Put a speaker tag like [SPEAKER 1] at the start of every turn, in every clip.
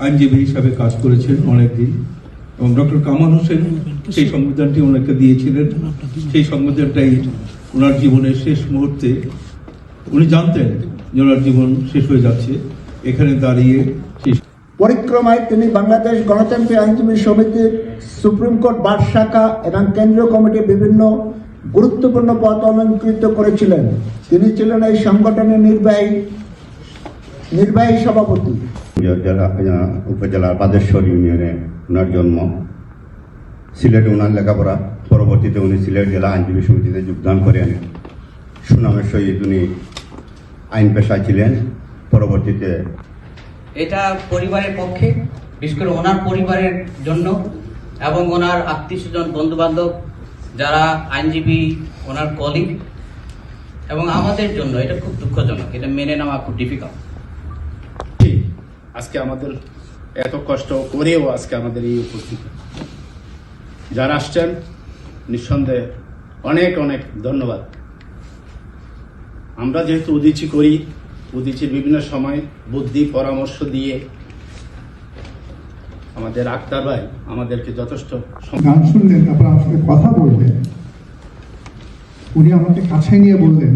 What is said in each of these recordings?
[SPEAKER 1] আইনজীবী হিসাবে কাজ করেছেন অনেকদিন, এবং ডক্টর কামাল হোসেন সেই সংবিধানটি ওনাকে দিয়েছিলেন। সেই সংবিধানটাই ওনার জীবনের শেষ মুহূর্তে উনি জানতেন যে ওনার জীবন শেষ হয়ে যাচ্ছে, এখানে দাঁড়িয়ে
[SPEAKER 2] পরিক্রমায় তিনি বাংলাদেশ গণতন্ত্র আইনজীবী সমিতির সুপ্রিম কোর্ট বার শাখা এবং কেন্দ্রীয় কমিটির বিভিন্ন গুরুত্বপূর্ণ পদ অলঙ্কৃত করেছিলেন। তিনি ছিলেন এই সংগঠনের নির্বাহী সভাপতি।
[SPEAKER 3] উপজেলার বাদেশ্বর ইউনিয়নে ওনার জন্ম, সিলেটে ওনার লেখাপড়া, পরবর্তীতে উনি সিলেট জেলা আইনজীবী সমিতিতে যোগদান করেন। সুনামের সহিত উনি আইন পেশায় ছিলেন। পরবর্তীতে
[SPEAKER 4] এটা পরিবারের পক্ষে, বিশেষ করে ওনার পরিবারের জন্য এবং ওনার আত্মীয় স্বজন বন্ধু বান্ধব যারা আইনজীবী, ওনার কলিগ এবং আমাদের জন্য এটা খুব দুঃখজনক। এটা মেনে নেওয়া খুব ডিফিকাল্ট।
[SPEAKER 5] আজকে আমাদের এত কষ্ট করেও আজকে আমাদের এই উপস্থিতি, যারা আসছেন নিঃসন্দেহে অনেক অনেক ধন্যবাদ। আমরা যেহেতু উদীচী করি, উদীচীর বিভিন্ন সময় বুদ্ধি পরামর্শ দিয়ে আমাদের আক্তার ভাই আমাদেরকে যথেষ্ট
[SPEAKER 6] গান শুনলেন, তারপর আমার সাথে কথা বললেন। উনি আমাকে কাছে নিয়ে বললেন,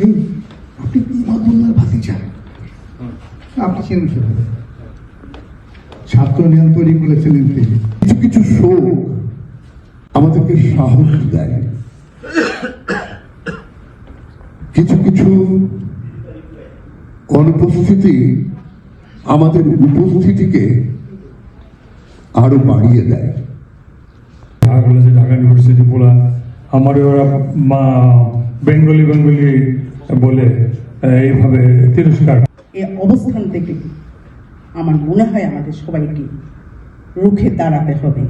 [SPEAKER 6] এই আপনি ইমাদুল্লাহর ভাতিজা, আপনি চেনেন সেভাবে। ছাত্র নিয়ম তৈরি করেছিলেন তিনি। কিছু কিছু শোক আমাদেরকে সাহস দেয়, কিছু কিছু অনুপস্থিতি আমাদের উপস্থিতিকে আরো বাড়িয়ে দেয়।
[SPEAKER 7] ঢাকা ইউনিভার্সিটি বলা আমার ওরা বেঙ্গলি বলে এইভাবে তিরস্কার।
[SPEAKER 8] এই অবস্থান থেকে আমার মনে হয় আমাদের সবাইকে রুখে দাঁড়াতে হবে।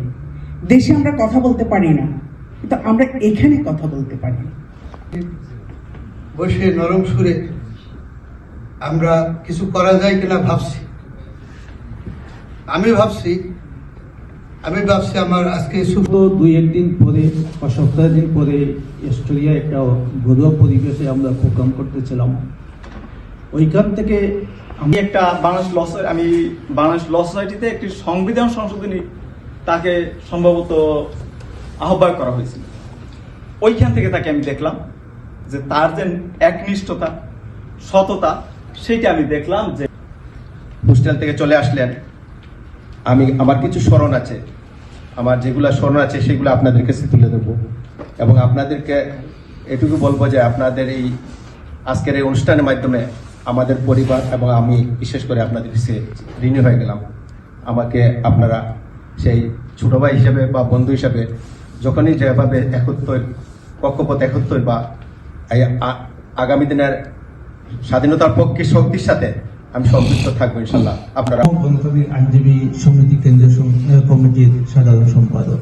[SPEAKER 8] দেশে আমরা কথা বলতে পারি না, কিন্তু আমরা এখানে কথা বলতে পারি।
[SPEAKER 9] বসে নরম সুরে আমরা কিছু করা যায় কিনা ভাবছি। আমি ভাবছি আমার আজকে
[SPEAKER 10] দুই একদিন পরে বা সপ্তাহ দিন পরে অস্ট্রেলিয়া একটা ঘরোয়া পরিবেশে আমরা প্রোগ্রাম করতেছিলাম। ওইখান থেকে
[SPEAKER 11] আমি বাংলাদেশ ল সোসাইটিতে একটি সংবিধান সংশোধনী তাকে সম্ভবত আহ্বায়ক করা হয়েছিল। ওইখান থেকে তাকে আমি দেখলাম যে তার যে একনিষ্ঠতা, সততা, সেইটা আমি দেখলাম। যে
[SPEAKER 12] হোস্টেল থেকে চলে আসলেন, আমার কিছু স্মরণ আছে, আমার যেগুলো স্মরণ আছে সেগুলো আপনাদের কাছে তুলে দেবো, এবং আপনাদেরকে এটুকু বলবো যে আপনাদের এই আজকের এই অনুষ্ঠানের মাধ্যমে আমাদের পরিবার এবং আমি বিশেষ করে আপনাদের কাছে ঋণী হয়ে গেলাম। আমাকে আপনারা সেই ছোট ভাই হিসেবে বা বন্ধু হিসেবে যখনই যেভাবে কক্ষপথ একত্র বা আগামী দিনের স্বাধীনতার পক্ষে শক্তির সাথে আমি সম্পৃক্ত থাকবো ইনশাল্লাহ। আপনারা
[SPEAKER 13] আইনজীবী সমিতি কেন্দ্রীয় কমিটির সাধারণ সম্পাদক।